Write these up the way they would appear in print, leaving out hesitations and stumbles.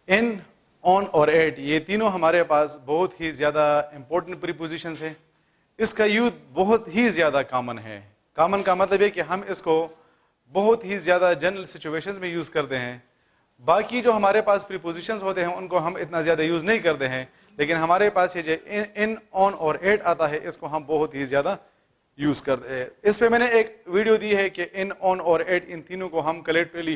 ان، آن اور ایٹ، یہ تینوں ہمارے پاس بہت ہی زیادہ امپورٹنٹ پریپوزیشنز ہیں. اس کا یوز بہت ہی زیادہ کامن ہے. کامن کا مطلب ہے کہ ہم اس کو بہت ہی زیادہ جنرل سچویشنز میں یوز کرتے ہیں. باقی جو ہمارے پاس پریپوزیشنز ہوتے ہیں ان کو ہم اتنا زیادہ یوز نہیں کرتے ہیں، لیکن ہمارے پاس یہ جو ان، آن اور ایٹ آتا ہے اس کو ہم بہت ہی زیادہ یوز کرتے ہیں. اس پہ میں نے ایک ویڈیو دی ہے کہ ان، آن اور ایٹ ان تینوں کو ہم کلیکٹیولی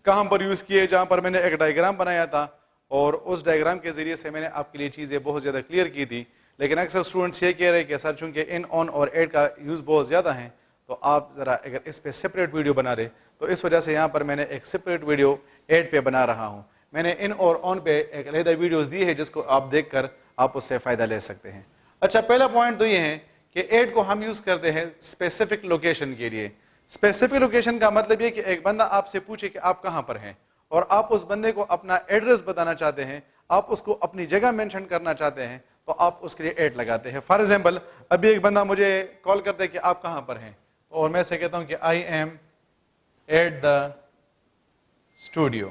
کہاں پر یوز کیے، جہاں پر میں نے ایک ڈائیگرام بنایا تھا اور اس ڈائیگرام کے ذریعے سے میں نے آپ کے لیے چیزیں بہت زیادہ کلیئر کی تھی. لیکن اکثر اسٹوڈنٹس یہ کہہ رہے ہیں کہ سر چونکہ ان، آن اور ایٹ کا یوز بہت زیادہ ہے تو آپ ذرا اگر اس پہ سپریٹ ویڈیو بنا رہے، تو اس وجہ سے یہاں پر میں نے ایک سپریٹ ویڈیو ایٹ پہ بنا رہا ہوں. میں نے ان اور آن پہ ایک علیحدہ ویڈیوز دی ہے جس کو آپ دیکھ کر آپ اس سے فائدہ لے سکتے ہیں. اچھا، پہلا پوائنٹ تو یہ ہے کہ ایٹ کو ہم یوز کرتے ہیں اسپیسیفک لوکیشن کے لیے. اسپیسیفک لوکیشن کا مطلب یہ کہ ایک بندہ آپ سے پوچھے کہ آپ کہاں پر ہیں اور آپ اس بندے کو اپنا ایڈریس بتانا چاہتے ہیں، آپ اس کو اپنی جگہ مینشن کرنا چاہتے ہیں، تو آپ اس کے لیے ایٹ لگاتے ہیں. فار ایگزامپل، ابھی ایک بندہ مجھے کال کرتا ہے کہ آپ کہاں پر ہیں، اور میں سے کہتا ہوں کہ I'm at the studio.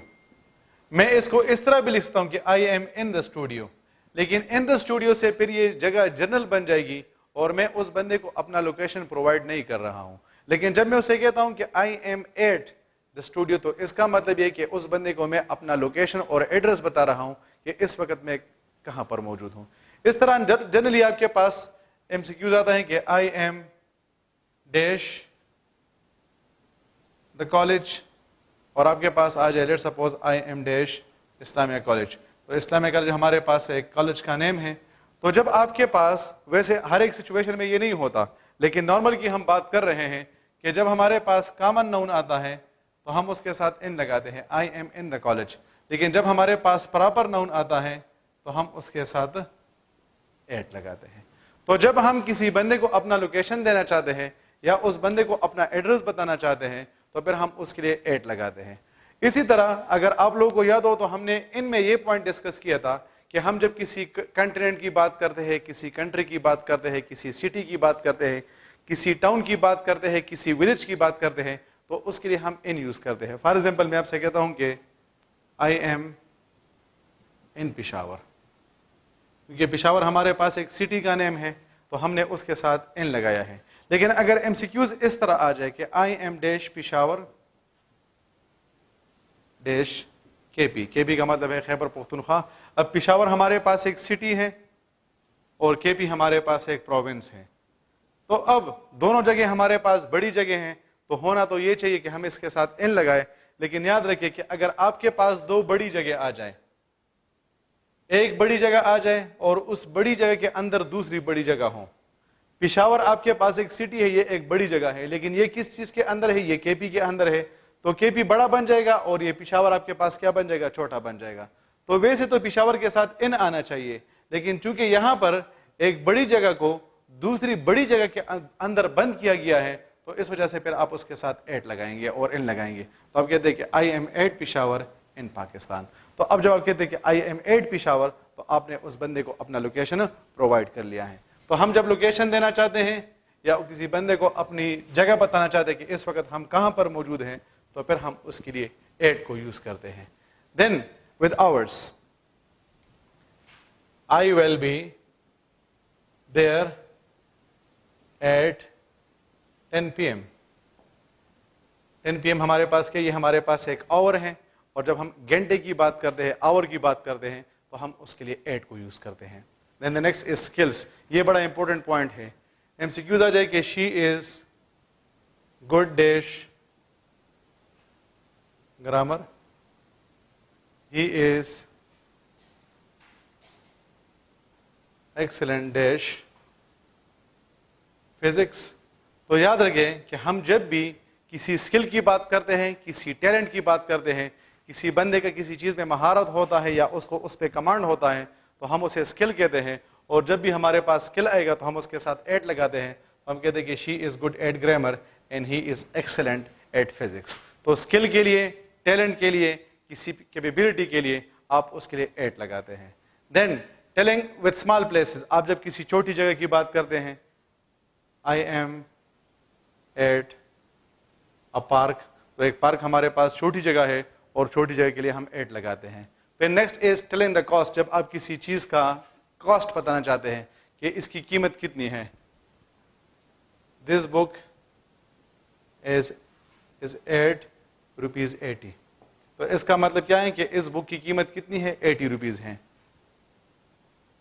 میں اس کو اس طرح بھی لکھتا ہوں کہ I am in the studio, لیکن ان دا اسٹوڈیو سے پھر یہ جگہ جنرل بن جائے گی اور میں اس بندے کو اپنا لوکیشن پرووائڈ نہیں کر رہا ہوں. لیکن جب میں اسے کہتا ہوں کہ I'm at the studio, تو اس کا مطلب یہ کہ اس بندے کو میں اپنا لوکیشن اور ایڈریس بتا رہا ہوں کہ اس وقت میں کہاں پر موجود ہوں. اس طرح جنرلی آپ کے پاس ایم سی کیوز آتا ہے کہ I am dash the college, اور آپ کے پاس آ جائے let suppose I am dash Islamia college. تو اسلامیہ کالج ہمارے پاس ایک کالج کا نیم ہے. تو جب آپ کے پاس، ویسے ہر ایک سچویشن میں یہ نہیں ہوتا لیکن نارمل کی ہم بات کر رہے ہیں کہ جب ہمارے پاس کامن نون آتا ہے تو ہم اس کے ساتھ ان لگاتے ہیں، I am in the college. لیکن جب ہمارے پاس پراپر نون آتا ہے تو ہم اس کے ساتھ ایٹ لگاتے ہیں. تو جب ہم کسی بندے کو اپنا لوکیشن دینا چاہتے ہیں یا اس بندے کو اپنا ایڈریس بتانا چاہتے ہیں تو پھر ہم اس کے لیے ایٹ لگاتے ہیں. اسی طرح اگر آپ لوگوں کو یاد ہو تو ہم نے ان میں یہ پوائنٹ ڈسکس کیا تھا کہ ہم جب کسی کنٹیننٹ کی بات کرتے ہیں، کسی کنٹری کی بات کرتے ہیں، کسی سٹی کی بات کرتے ہیں، کسی ٹاؤن کی بات کرتے ہیں، کسی ولیج کی بات کرتے ہیں، تو اس کے لیے ہم ان یوز کرتے ہیں. فار ایگزامپل میں آپ سے کہتا ہوں کہ آئی ایم ان پشاور، کیونکہ پشاور ہمارے پاس ایک سٹی کا نیم ہے تو ہم نے اس کے ساتھ ان لگایا ہے. لیکن اگر ایم سی کیوز اس طرح آ جائے کہ I am dash Peshawar dash کے پی، کے پی کا مطلب ہے خیبر پختونخوا. اب پشاور ہمارے پاس ایک سٹی ہے اور کے پی ہمارے پاس ایک پروونس ہے. تو اب دونوں جگہ ہمارے پاس بڑی جگہ ہیں تو ہونا تو یہ چاہیے کہ ہم اس کے ساتھ ان لگائے. لیکن یاد رکھیے کہ اگر آپ کے پاس دو بڑی جگہ آ جائیں، ایک بڑی جگہ آ جائے اور اس بڑی جگہ کے اندر دوسری بڑی جگہ ہو، پشاور آپ کے پاس ایک سٹی ہے، یہ ایک بڑی جگہ ہے، لیکن یہ کس چیز کے اندر ہے؟ یہ کے پی کے اندر ہے. تو کے پی بڑا بن جائے گا اور یہ پشاور آپ کے پاس کیا بن جائے گا؟ چھوٹا بن جائے گا. تو ویسے تو پشاور کے ساتھ ان آنا چاہیے، لیکن چونکہ یہاں پر ایک بڑی جگہ کو دوسری بڑی جگہ کے اندر بند کیا گیا ہے تو اس وجہ سے پھر آپ اس کے ساتھ ایٹ لگائیں گے اور ان لگائیں گے. تو آپ کہتے ہیں کہ آئی ایم ایٹ پشاور ان پاکستان. تو اب جب آپ کہتے ہیں کہ آئی ایم ایٹ پشاور تو آپ نے اس بندے کو اپنا لوکیشن پرووائڈ کر لیا ہے. تو ہم جب لوکیشن دینا چاہتے ہیں یا کسی بندے کو اپنی جگہ بتانا چاہتے ہیں کہ اس وقت ہم کہاں پر موجود ہیں تو پھر ہم اس کے لیے ایٹ کو یوز کرتے ہیں. Then with hours, I will be there at 10 PM. 10 PM ہمارے پاس کیا؟ یہ ہمارے پاس ایک آور ہے، اور جب ہم گھنٹے کی بات کرتے ہیں، آور کی بات کرتے ہیں تو ہم اس کے لیے ایٹ کو یوز کرتے ہیں. Then the next is skills. یہ بڑا امپورٹنٹ پوائنٹ ہے. ایم سی کیوز آ جائے کہ she is good dash grammar, he is excellent dash physics. تو یاد رکھیں کہ ہم جب بھی کسی اسکل کی بات کرتے ہیں، کسی ٹیلنٹ کی بات کرتے ہیں، کسی بندے کا کسی چیز میں مہارت ہوتا ہے یا اس کو اس پہ کمانڈ ہوتا ہے تو ہم اسے اسکل کہتے ہیں. اور جب بھی ہمارے پاس اسکل آئے گا تو ہم اس کے ساتھ ایٹ لگاتے ہیں. ہم کہتے ہیں کہ she is good at grammar and he is excellent at physics. تو اسکل کے لیے، ٹیلنٹ کے لیے، کسی کیپیبلٹی کے لیے آپ اس کے لیے ایٹ لگاتے ہیں. Then telling with small places. آپ جب کسی چھوٹی جگہ کی بات کرتے ہیں، I'm at a park, تو ایک پارک ہمارے پاس چھوٹی جگہ ہے اور چھوٹی جگہ کے لیے ہم ایٹ لگاتے ہیں. پھر next is telling the cost, جب آپ کسی چیز کا کاسٹ بتانا چاہتے ہیں کہ اس کی قیمت کتنی ہے. دس بک از 8 روپیز 80. تو اس کا مطلب کیا ہے کہ اس بک کی قیمت کتنی ہے, 80 روپیز ہیں.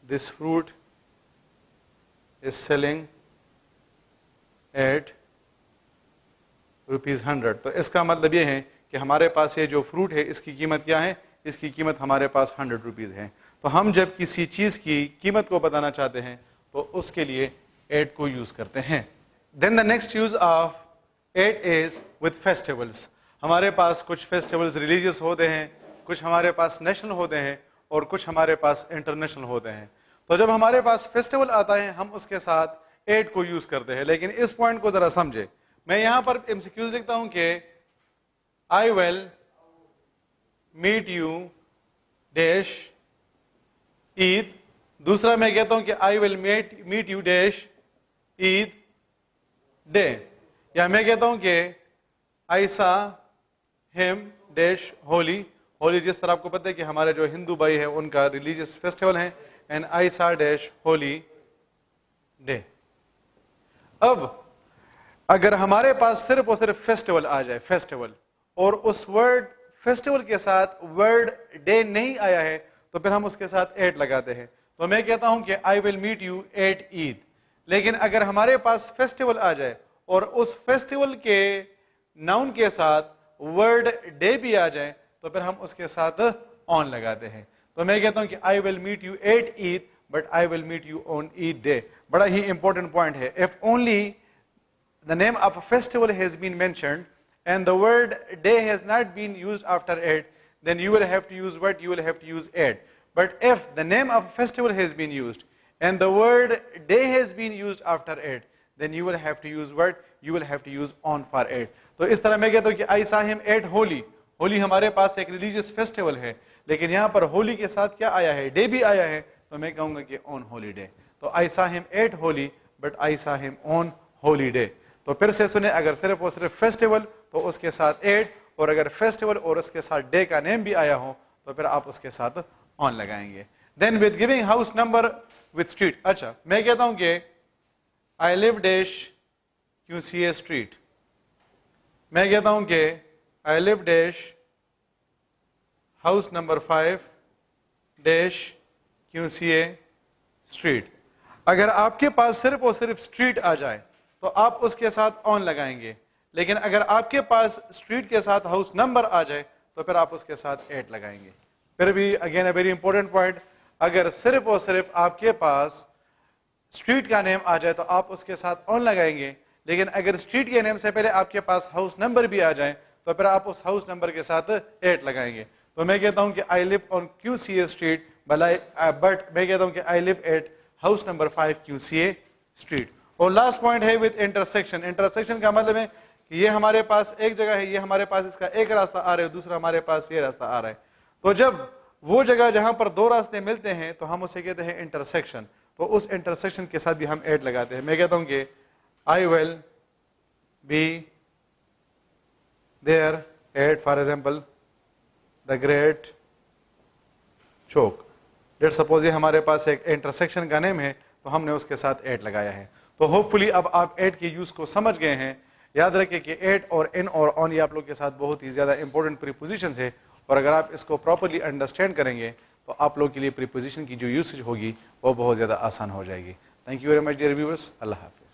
This fruit is selling at rupees 100. تو اس کا مطلب یہ ہے کہ ہمارے پاس یہ جو فروٹ ہے اس کی قیمت کیا ہے, اس کی قیمت ہمارے پاس 100 روپیز ہے. تو ہم جب کسی چیز کی قیمت کو بتانا چاہتے ہیں تو اس کے لیے ایٹ کو یوز کرتے ہیں. Then the next use of at is with festivals. ہمارے پاس کچھ فیسٹیولز ریلیجیس ہوتے ہیں, کچھ ہمارے پاس نیشنل ہوتے ہیں, اور کچھ ہمارے پاس انٹرنیشنل ہوتے ہیں. تو جب ہمارے پاس فیسٹیول آتا ہے ہم اس کے ساتھ ایٹ کو یوز کرتے ہیں. لیکن اس پوائنٹ کو ذرا سمجھے, میں یہاں پر MCQs لکھتا ہوں کہ I will meet you dash عید. دوسرا میں کہتا ہوں کہ I will meet you dash Eid day. یا میں کہتا ہوں کہ I saw him dash Holi. Holi جس طرح آپ کو پتہ ہے کہ ہمارے جو ہندو بھائی ہیں ان کا ریلیجیس فیسٹیول ہے, and I saw dash Holi day. اب اگر ہمارے پاس صرف اور صرف فیسٹیول آ جائے, فیسٹیول, اور اس ورڈ فیسٹیول کے ساتھ ورڈ ڈے نہیں آیا ہے تو پھر ہم اس کے ساتھ ایٹ لگاتے ہیں. تو میں کہتا ہوں کہ I will meet you at عید. لیکن اگر ہمارے پاس فیسٹیول آ جائے اور اس فیسٹیول کے ناؤن کے ساتھ ورڈ ڈے بھی آ جائے تو پھر ہم اس کے ساتھ آن لگاتے ہیں. تو میں کہتا ہوں کہ I will meet you at Eid but I will meet you on Eid day. بڑا ہی امپورٹنٹ پوائنٹ ہے. If only the name of a festival has been mentioned and the word day has not been used after it, then you will have to use what? You will have to use at. But if the name of a festival has been used and the word day has been used after it, then you will have to use what? You will have to use on for it. تو اس طرح میں کہتا ہوں کہ I saw him at Holi. Holi ہمارے پاس ایک religious festival ہے, لیکن یہاں پر ہولی کے ساتھ کیا آیا ہے, ڈے بھی آیا ہے, تو میں کہوں گا کہ on ہولی ڈے. تو I saw him at Holi but I saw him on Holi day. تو پھر سے سنیں, اگر صرف اور صرف فیسٹیول تو اس کے ساتھ ایٹ, اور اگر فیسٹیول اور اس کے ساتھ ڈے کا نیم بھی آیا ہو تو پھر آپ اس کے ساتھ آن لگائیں گے. Then with giving house number with street. اچھا میں کہتا ہوں کہ I live dash QCA street. میں کہتا ہوں کہ I live dash house number 5 dash QCA street. اگر آپ کے پاس صرف اور صرف اسٹریٹ آ جائے تو آپ اس کے ساتھ آن لگائیں گے, لیکن اگر آپ کے پاس اسٹریٹ کے ساتھ ہاؤس نمبر آ جائے تو پھر آپ اس کے ساتھ ایٹ لگائیں گے. پھر بھی again a very important point, اگر صرف اور صرف آپ کے پاس اسٹریٹ کا نیم آ جائے تو آپ اس کے ساتھ آن لگائیں گے, لیکن اگر اسٹریٹ کے نیم سے پہلے آپ کے پاس ہاؤس نمبر بھی آ جائے تو پھر آپ اس ہاؤس نمبر کے ساتھ ایٹ لگائیں گے. تو میں کہتا ہوں کہ I live on QCA street but میں کہتا ہوں کہ I live at house number 5 QCA street. اور لاسٹ پوائنٹ ہے وتھ انٹرسیکشن. انٹرسیکشن کا مطلب ہے کہ یہ ہمارے پاس ایک جگہ ہے, یہ ہمارے پاس اس کا ایک راستہ آ رہا ہے, دوسرا ہمارے پاس یہ راستہ آ رہا ہے. تو جب وہ جگہ جہاں پر دو راستے ملتے ہیں تو ہم اسے کہتے ہیں انٹرسیکشن. تو اس انٹرسیکشن کے ساتھ بھی ہم ایٹ لگاتے ہیں. میں کہتا ہوں کہ I will be there at, for example, the Great Chowk. Let's suppose یہ ہمارے پاس ایک انٹرسیکشن کا نیم ہے تو ہم نے اس کے ساتھ ایٹ لگایا ہے. تو ہوپ فلی اب آپ ایٹ کے یوز کو سمجھ گئے ہیں. یاد رکھیں کہ ایٹ اور ان اور آن یہ آپ لوگ کے ساتھ بہت ہی زیادہ امپورٹنٹ پریپوزیشنز ہے, اور اگر آپ اس کو پراپرلی انڈرسٹینڈ کریں گے تو آپ لوگ کے لیے پریپوزیشن کی جو یوسیج ہوگی وہ بہت زیادہ آسان ہو جائے گی. Thank you very much dear viewers. اللہ حافظ.